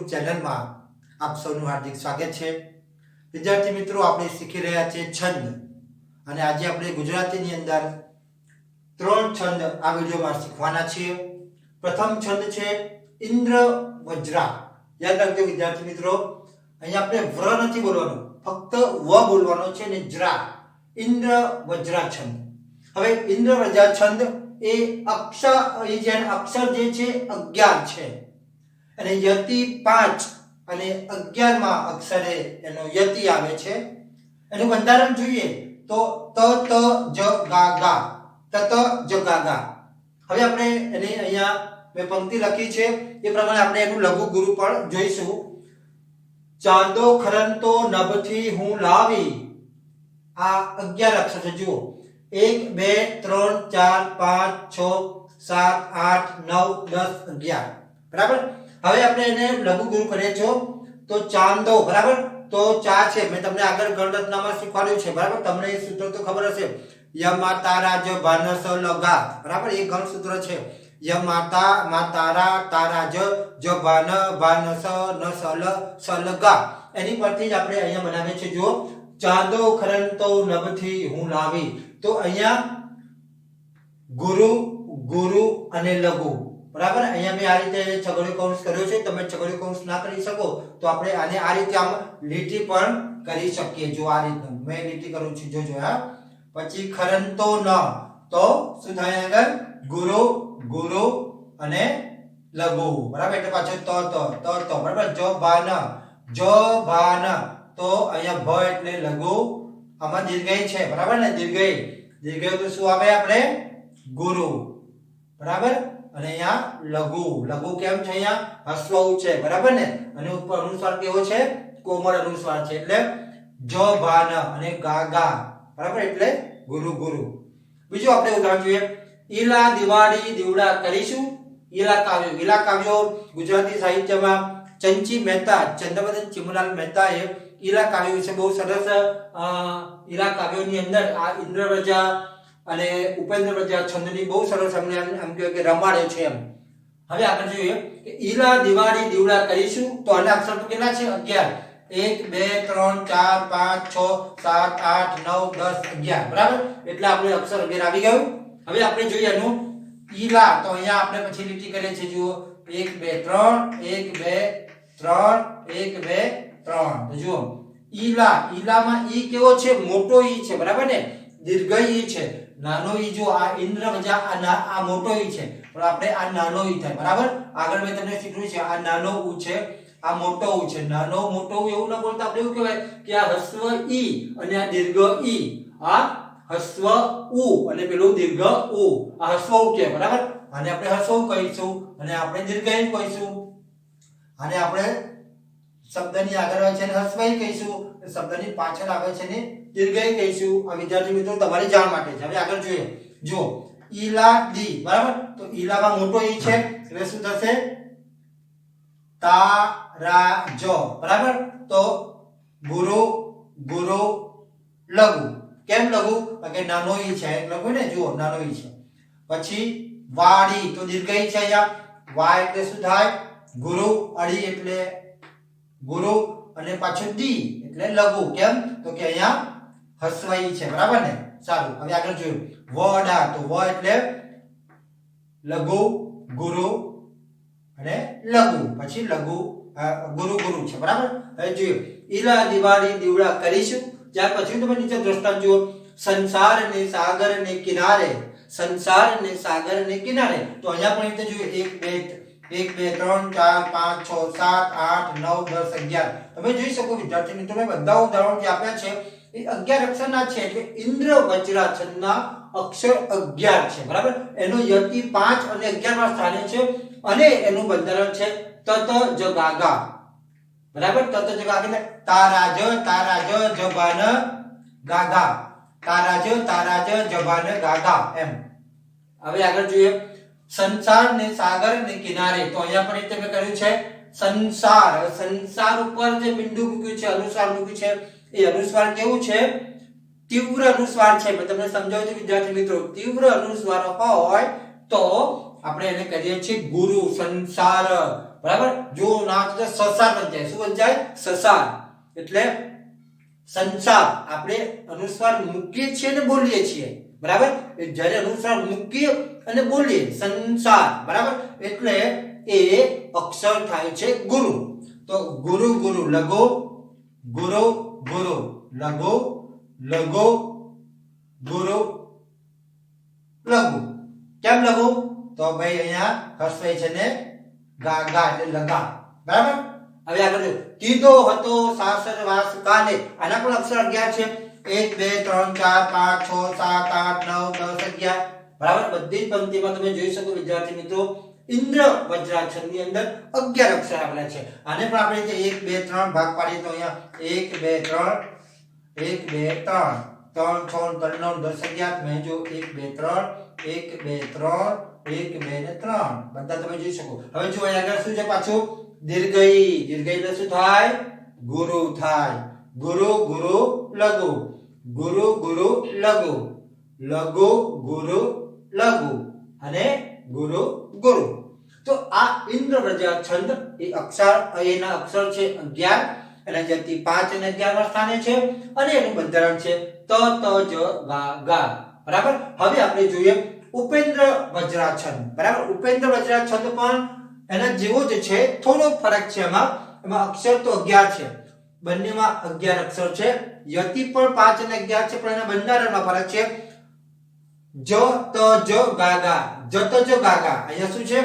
YouTube ચેનલમાં આપ સૌનું હાર્દિક સ્વાગત છે। વિદ્યાર્થી મિત્રો, આપણે શીખી રહ્યા છીએ છંદ, અને આજે આપણે ગુજરાતીની અંદર 3 છંદ આ વિડિયોમાં શીખવાના છીએ। પ્રથમ છંદ છે ઇન્દ્ર વજ્રા। યાદ રાખજો વિદ્યાર્થી મિત્રો, અહીંયા આપણે વ્ર નથી બોલવાનું, ફક્ત વ બોલવાનો છે ને જ્રા। ઇન્દ્ર વજ્રા છંદ। હવે ઇન્દ્ર વજ્રા છંદ એ અક્ષર જે છે 11 છે, અને યતિ 5 અને 11 માં અક્ષરે એનો યતિ આવે છે। એનું બંધારણ જોઈએ તો ત ત જ ગા ગા, ત ત જ ગા ગા। હવે આપણે એને અહીંયા મેં પંક્તિ લખી છે એ પ્રમાણે આપણે એનું લઘુ ગુરુ પણ જોઈશું। ચાંદો ખરંતો નભથી હું લાવી, આ 11 અક્ષર છે। જુઓ 1 2 3 4 5 6 7 8 9 10 11, બરાબર। હવે આપણે એને લઘુ ગુરુ કરીએ છો તો ચાંદો, બરાબર। તો ચા છે, મેં તમને આગળ ગણરચનામાં શીખવાડ્યું છે, બરાબર। તમને એ સૂત્ર તો ખબર હશે, યમા તારા જ ભાનસ લગા, બરાબર। એ ગણ સૂત્ર છે, યમાતા મા તારા તારા જ ભાન ભાનસ નસલ સલગા। એની પરથી જ આપણે અહીંયા બનાવીએ છીએ। જો ચાંદો ખરંતો નભથી હું લાવી, તો અહીંયા ગુરુ ગુરુ અને લઘુ, બરાબર। અહીંયા મેં આ રીતે છગડીયો કૌંસ કર્યો છે, તમે છગડીયો કૌંસ ના કરી શકો તો આપણે આને આ રીતે આમ લીટી પણ કરી શકીએ। જો આ રીતનું મેં લીટી કરું છું, જોજો હા। પછી ખરંતો ન, તો શું થાય આગળ? ગુરુ ગુરુ અને લઘુ, બરાબર। એટલે પાછો ત બરાબર। જ ભાન, તો અહીંયા ભ એટલે લઘુ, આમાં દીર્ઘઈ છે, બરાબર ને? દીર્ઘઈ તો શું આવે આપણે? ગુરુ, બરાબર। અને અહીંયા લઘુ કેમ છે? અહીંયા હસ્વ છે, બરાબર ને? અને ઉપર અનુસ્વાર કેવો છે? કોમળ અનુસ્વાર છે, એટલે જ ભાન અને ગા ગા, બરાબર। એટલે ગુરુ। બીજું આપણે ઉદાહરણ જોઈએ, ઈલા દિવાળી દીવડા કરીશું। ઈલા કાવ્યો ગુજરાતી સાહિત્યમાં ચંચી મહેતા, ચંદ્રવદન ચિમલાલ મહેતાએ ઈલા કાવ્યો વિશે બહુ સરસ ઈલા કાવ્યોની અંદર આ ઇન્દ્રવ્રજા અને ઉપેન્દ્રવ્રજા છંદની બહુ સરસ અમને એમ કહે કે રમાડે છે એમ। હવે આગળ જોઈએ કે ઈલા દિવાળી દીવડા કરીશું, તો આના અક્ષર તો કેટલા છે? 11। 1 2 3 4 5 6 7 8 9 10 11, બરાબર। એટલે આપણે અક્ષર 11 આવી ગયું। હવે આપણે જોઈએ એનું ઈલા, તો અહીંયા આપણે પછી લીટી કરીએ છીએ। જુઓ 1 2 3 1 2 3 1 2 3, તો જુઓ ઈલામાં ઈ કેવો છે? મોટો ઈ છે, બરાબર ને? દીર્ઘ ઈ છે, નાનો ઈ। જો આ ઇન્દ્ર વજા આ મોટો ઈ છે, પણ આપણે આ નાનો ઈ થાય, બરાબર। આગળ મેં તમને શીખવ્યું છે, આ નાનો ઉ છે, આ મોટો ઉ છે। નાનો મોટો ઉ એવું ન બોલતા આપણે એવું કહેવાય કે આ હસ્વ ઈ અને આ દીર્ઘ ઈ, આ હસ્વ ઉ અને પેલું દીર્ઘ ઉ, આ હસ્વ ઉ કે, બરાબર। આને આપણે હસ્વ ઉ કહીશું અને આપણે દીર્ઘ ઈ કહીશું। આને આપણે શબ્દની આગળ આવે છે ને હસ્વ ઈ કહીશું, શબ્દની પાછળ આવે છે ને દીર્ઘ ઈ કહીશું। આ વિદ્યાર્થી મિત્રો તમારી જાણ માટે છે। હવે આગળ જોઈએ, જો ઈલા દી, બરાબર। તો ઈલામાં મોટો ઈ છે, એટલે શું થશે? તારા જ, બરાબર। તો ગુરુ લઘુ। કેમ લઘુ? કે નાનો ઈ છે, લઘુ ને? જુઓ નાનો ઈ છે। પછી વાડી, તો દીર્ઘ ઈ છે અહીંયા, વા એટલે શું થાય? ગુરુ, અડી એટલે ગુરુ, અને પાછું દી એટલે લઘુ। કેમ? તો કે અહીંયા હસ્વ ઈ છે, બરાબર ને? સારું, હવે આગળ જોયું વડા, તો વ એટલે લઘુ ગુરુ અને લઘુ, પછી લઘુ ગુરુ છે, બરાબર। હવે જોયું ઈલા દિવાળી દીવડા કરીશું। ત્યાર પછી તમે નીચે દ્રષ્ટાંત જુઓ, સંસાર ને સાગર ને કિનારે, સંસાર ને સાગર ને કિનારે। તો અહીંયા પણ રીતે જોઈએ 1 2 3 4 5 6 7 8 9 10 11। તમે જોઈ શકો વિદ્યાર્થી મિત્રો, મેં બધા ઉદાહરણો જે આપ્યા છે એ 11 અક્ષરના છે, એટલે ઇન્દ્ર વજ્રા છંદના અક્ષર 11 છે, બરાબર। એનો યતિ 5 અને 11 માં સ્થાને છે, અને એનું બંધારણ છે તત જ ગા ગા, બરાબર। તત જ ગા એટલે તારા જ જભાન ગા ગા, તારા જ જભાન ગા ગા એમ। હવે આગળ જોઈએ સંસાર ને સાગર ને કિનારે, તો અહીંયા પણ રીતે મેં કર્યું છે સંસાર ઉપર જે બિંદુ મૂક્યું છે, અનુસ્વાર મૂક્યું છે, એ અનુસ્વાર કેવું છે? તીવ્ર અનુસ્વાર છે। મેં તમને સમજાવ્યું છે વિદ્યાર્થી મિત્રો, તીવ્ર અનુસ્વાર હોય તો આપણે એને કહીએ છીએ ગુરુ, સંસાર। બરાબર જો ના તો સસાર બની જાય શું બની જાય સસાર એટલે સંસાર આપણે અનુસ્વાર મૂકીએ છીએ અને બોલીએ છીએ બરાબર જ્યારે અનુસ્વાર મૂકીએ અને બોલીએ સંસાર બરાબર એટલે એ અક્ષર થાય છે ગુરુ તો ગુરુ ગુરુ લગો ગુરુ ગુરુ લગો લગો ગુરુ લઘુ કેમ લઘુ તો ભાઈ અહીંયા હસ્વઈ છે ને ગા ગા એટલે લગા બરાબર હવે આગળ કીધો હતો સાસર વાસ કાને આના પણ અક્ષર 11 છે 1 2 3 4 5 6 7 8 9 10 11 બરાબર બધી જ પંક્તિમાં તમે જોઈ શકો વિદ્યાર્થી મિત્રો ઇન્દ્ર વજ્રાક્ષર ની અંદર 11 અક્ષર આપેલા છે આને પણ આપણે 1 2 3 ભાગ પાડીએ તો અહીંયા 1 2 3 3 6 3 9 10 11 મેં જો 1 2 3 1 2 3 1 2 ને 3 બધા તમે જોઈ શકો હવે જો અહીં આગળ શું છે પાછું દીર્ઘઈ દીર્ઘઈ એટલે શું થાય ગુરુ થાય ગુરુ ગુરુ લઘુ ગુરુ ગુરુ લઘુ લઘુ ગુરુ લઘુ અને ગુરુ ગુરુ તો આ ઇન્દ્રવ્રજા છંદ એ અક્ષર એના અક્ષર છે 11 અને જેથી 5 અને 11 માં સ્થાને છે અને એનું બંધારણ છે ત ત જ ગા ગા બરાબર હવે આપણે જોઈએ ઉપેન્દ્ર વજ્રાછંદ બરાબર ઉપેન્દ્ર વજ્રાછંદ પણ એના જેવો જ છે થોડો ફરક છે એમાં અક્ષર તો 11 છે બંનેમાં 11 અક્ષર છે યતિ પણ 5 અને 11 છે પણ એના બંધારણમાં ફરક છે જ ત જ ગા ગા જ ત જ ગા ગા અહીંયા શું છે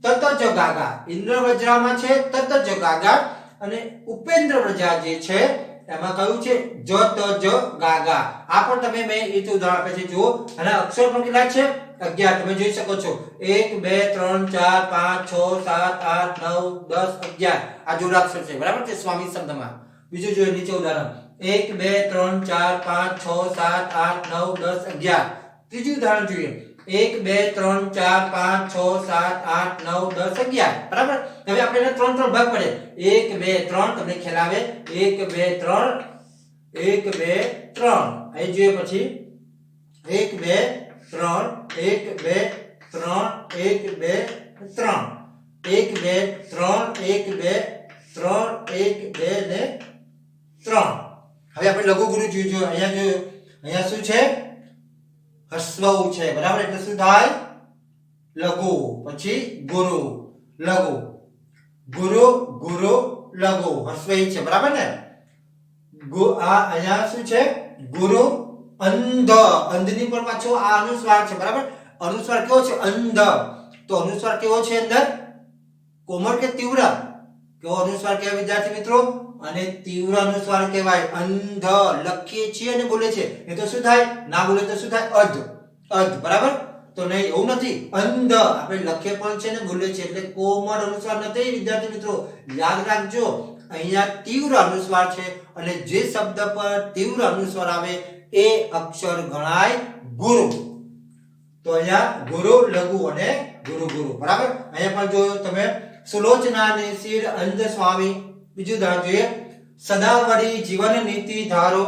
ત ત જ ગા ગા ઇન્દ્ર વજ્રામાં છે ત ત જ ગા ગા અને ઉપેન્દ્ર વજ્રા જે છે એમાં કયું છે જ ત જ ગા ગા આ પણ તમે મેં એ તો ઉદાહરણ આપે છે જુઓ અને અક્ષર પણ કેટલા છે 11 તમે જોઈ શકો છો 1 2 3 4 5 6 7 8 9 10 11 આ જોડાક્ષર છે બરાબર છે સ્વામી શબ્દમાં બીજું જોઈએ નીચે ઉદાહરણ 1 2 3 4 5 6 7 8 9 10 11 ત્રીજું ઉદાહરણ જોઈએ 1 2 3 4 5 6 7 8 9 10 11 બરાબર હવે આપણે 3 ભાગ પડે 1 2 3 તમને ખ્યાલ આવે 1 2 3 1 2 3 અહીં જોઈએ પછી 1 2 3 1 2 3 1 2 3 1 2 3 1 2 3 1 2 ને 3 હવે આપણે લઘુ ગુરુ જોઈજો અહીંયા શું છે હસ્વ છે બરાબર એટલે શું થાય લઘુ પછી ગુરુ લઘુ ગુરુ ગુરુ લઘુ હસ્વઈ છે બરાબર ને આ અહીંયા શું છે ગુરુ અંધ અંધની પર પાછો આ અનુસ્વાર છે બરાબર અનુસ્વાર કેવો છે અંધ તો અનુસ્વાર કેવો છે અંદર કોમળ કે તીવ્ર કેવો અનુસ્વાર કહેવાય વિદ્યાર્થી મિત્રો અને તીવ્ર અનુસ્વાર કહેવાય અંધ લખીએ છીએ અને બોલે છે એ તો શું થાય ના બોલે તો શું થાય અધ અધ બરાબર તો નહીં એવું નથી અંધ આપણે લખીએ પણ છે ને બોલે છે એટલે કોમળ અનુસ્વાર નથી વિદ્યાર્થી મિત્રો યાદ રાખજો અહીંયા તીવ્ર અનુસ્વાર છે અને જે શબ્દ પર તીવ્ર અનુસ્વાર આવે એ અક્ષર ગણાય ગુરુ તો અહીંયા ગુરુ લઘુ અને ગુરુ ગુરુ બરાબર અહીંયા પણ જોયો તમે સુલોચના ને શિર અંધ સ્વામી બીજું ઉદાહરણ જોઈએ સદાવડી જીવન નીતિ ધારો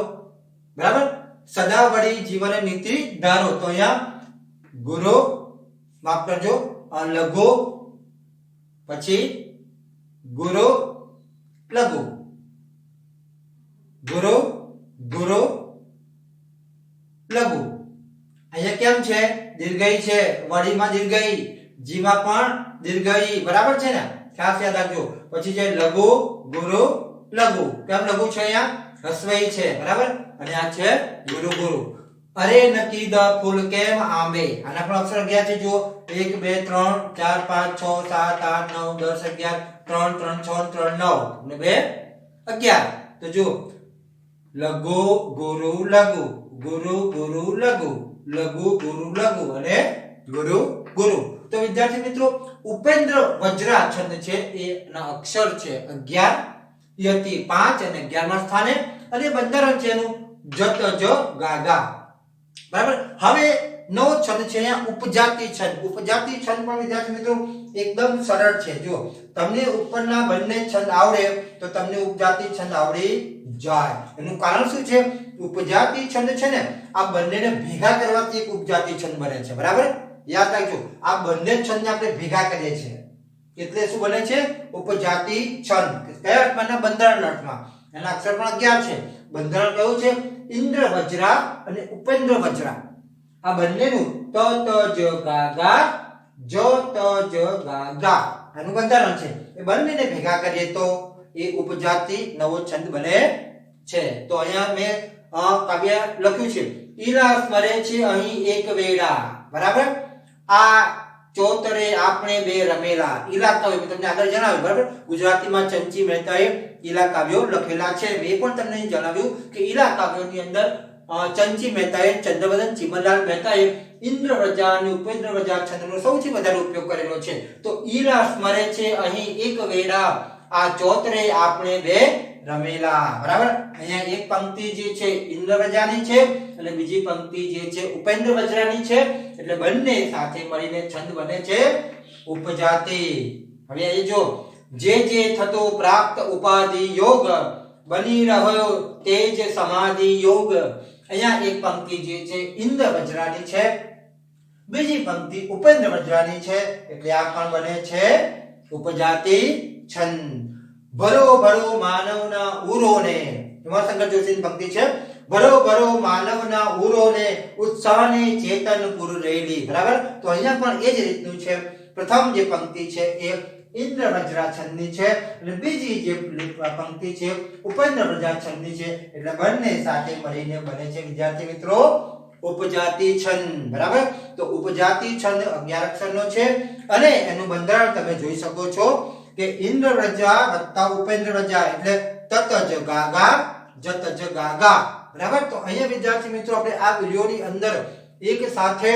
બરાબર સદાવડી જીવન નીતિ ધારો તો અહીંયા ગુરુ માફ કરજો લઘુ પછી ગુરુ લઘુ ગુરુ ગુરુ લઘુ અહીંયા કેમ છે દીર્ઘઈ છે વડીમાં દીર્ઘઈ જીમાં પણ દીર્ઘઈ બરાબર છે ને ખાસ યાદ રાખજો પછી જે લઘુ ગુરુ લઘુ કેમ લઘુ છે અહીંયા હસ્વઈ છે બરાબર અને આ છે ગુરુ ગુરુ અરે નકી દ ફૂલ કેમ આંબે આના પણ અક્ષર 11 છે જુઓ 1 2 3 4 5 6 7 8 9 10 11 3 3 6 3 9 અને 2 11 તો જુઓ લઘુ ગુરુ લઘુ ગુરુ ગુરુ લઘુ લઘુ ગુરુ લઘુ અને ગુરુ ગુરુ તો વિદ્યાર્થી મિત્રો ઉપેન્દ્ર વજ્રા છંદ છે એના અક્ષર છે 11 યતિ 5 અને 11 માં સ્થાને અને બંધારણ છે એનું જત જ ગા ગા બરાબર હવે નવો છંદ છે અહીંયા ઉપજાતિ છંદ ઉપજાતિ છંદ પણ વિદ્યાર્થી મિત્રો એકદમ સરળ છે જો તમને ઉપરના બંને છંદ આવડે તો તમને ઉપજાતિ છંદ આવડી જાય એનું કારણ શું છે ઉપજાતિ છંદ છે ને આ બંનેને ભેગા કરવાથી એક ઉપજાતિ છંદ બને છે બરાબર યાદ રાખજો આ બંને છંદને આપણે ભેગા કરીએ છીએ એટલે શું બને છે? ઉપજાતિ છંદ. કયા અર્થમાં? બંધારણ અર્થમાં. એના અક્ષર પણ 11 છે. બંધારણ કયું છે? ઇન્દ્ર વજ્રા અને ઉપેન્દ્ર વજ્રા. આ બંનેનું ત ત જ ગા ગા જ ત જ ગા ગા આનું બંધારણ છે. એ બંનેને ભેગા કરીએ તો એ ઉપજાતિ નવો છંદ બને છે. તો અહીંયા મેં કાવ્ય લખ્યું છે. ઈલા સ્મરે છે અહીં એક વેળા. બરાબર? આ ચોતરે આપણે બે રમેલા. ઈલા કાવ્ય મેં તમને આગળ જણાવ્યું. બરાબર? ગુજરાતીમાં ચંચી મહેતાએ ઈલા કાવ્યો લખેલા છે. મેં પણ તમને જણાવ્યું કે ઈલા કાવ્યોની અંદર ચંચી મહેતાએ, ચંદ્રવદન ચીમનલાલ મહેતાએ ઇન્દ્ર વ્રજા અને ઉપેન્દ્ર વ્રજા છંદનો સૌથી વધારે ઉપયોગ કરેલો છે. તો ઈલા સ્મરે છે અહીં એક વેળા, આ ચોતરે આપણે બે રમેલા. બરાબર? અહીંયા એક પંક્તિ જે છે ઇન્દ્ર વ્રજાની છે અને બીજી પંક્તિ જે છે ઉપેન્દ્ર વજ્રાની છે. એટલે બંને સાથે મળીને છંદ બને છે ઉપજાતિ. હવે એ જો જે થતો પ્રાપ્ત ઉપાધિ યોગ, બની રહ્યો તેજ સમાધિ યોગ. અહીંયા એક પંક્તિ જે છે ઇન્દ્ર વજ્રાની છે, બીજી પંક્તિ ઉપેન્દ્ર વજ્રાની છે. એટલે આ પણ બને છે ઉપજાતિ છંદ. ભરો ભરો માનવના ઉરોને, હિમાશંકર જોશીની પંક્તિ છે. ભરો ભરો માનવના ઉરોને, ઉત્સાહને ચેતન પુર રેલી. બરાબર? તો અહીંયા પણ એ જ રીતનું છે. પ્રથમ જે પંક્તિ છે એ ઇન્દ્ર વજ્રા છંદની છે અને બીજી જે પંક્તિ છે ઉપેન્દ્ર વજ્રા છંદની છે. એટલે બંને સાથે મળીને બને છે વિદ્યાર્થી મિત્રો ઉપજાતિ છંદ. બરાબર? તો ઉપજાતિ છંદ 11 અક્ષરનો છે અને એનું બંધારણ તમે જોઈ શકો છો કે ઇન્દ્ર વજ્રા વત્તા ઉપેન્દ્ર વજ્રા એટલે તત જ ગા ગા જત જ ગા ગા. બરાબર? તો અહીંયા વિદ્યાર્થી મિત્રો આપણે આ વિડિયોની અંદર એક સાથે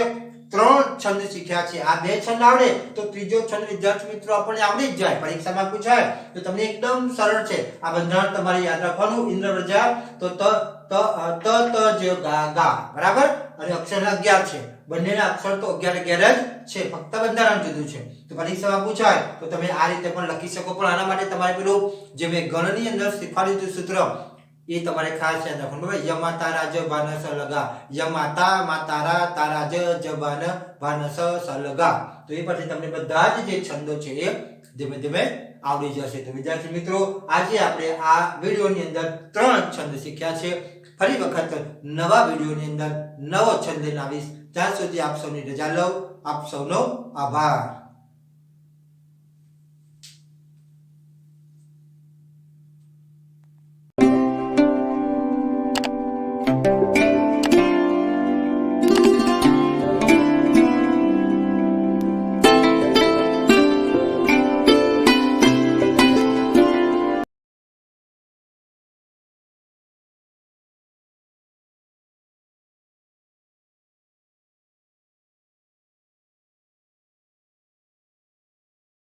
3 છંદ શીખ્યા છે. આ 2 છંદ આવડે તો ત્રીજો છંદ વિદ્યાર્થી મિત્રો આપણને આવડી જ જાય. પરીક્ષામાં પૂછાય તો તમને એકદમ સરળ છે. આ બંધારણ તમારે યાદ રાખવાનું. ઇન્દ્ર વજ્રા તો ત ત જ ગા ગા. બરાબર? અને અક્ષર 11 છે. બંનેના અક્ષર તો 11 જ છે, ફક્ત બંધારણ જુદું છે. તો પરીક્ષામાં પૂછાય તો તમે આ રીતે પણ લખી શકો. પણ આના માટે તમારે પેલું જે મેં ગણની અંદર શીખવાડ્યું સૂત્ર એ તમારે ખાસ યાદ રાખવાનું. બરાબર? યમા તારા જ ભાનસ લગા, યમા તા મા તારા તારા જ ભાન ભાનસ લગા. તો એ પછી તમને બધા જ જે છંદો છે એ ધીમે ધીમે આવડી જશે. તો વિદ્યાર્થી મિત્રો આજે આપણે આ વિડિયોની અંદર 3 છંદ શીખ્યા છે. ફરી વખત નવા વિડિયોની અંદર નવો છંદ લઈને આવીશ. ત્યાં સુધી આપ સૌની રજા લઉં. આપ સૌનો આભાર.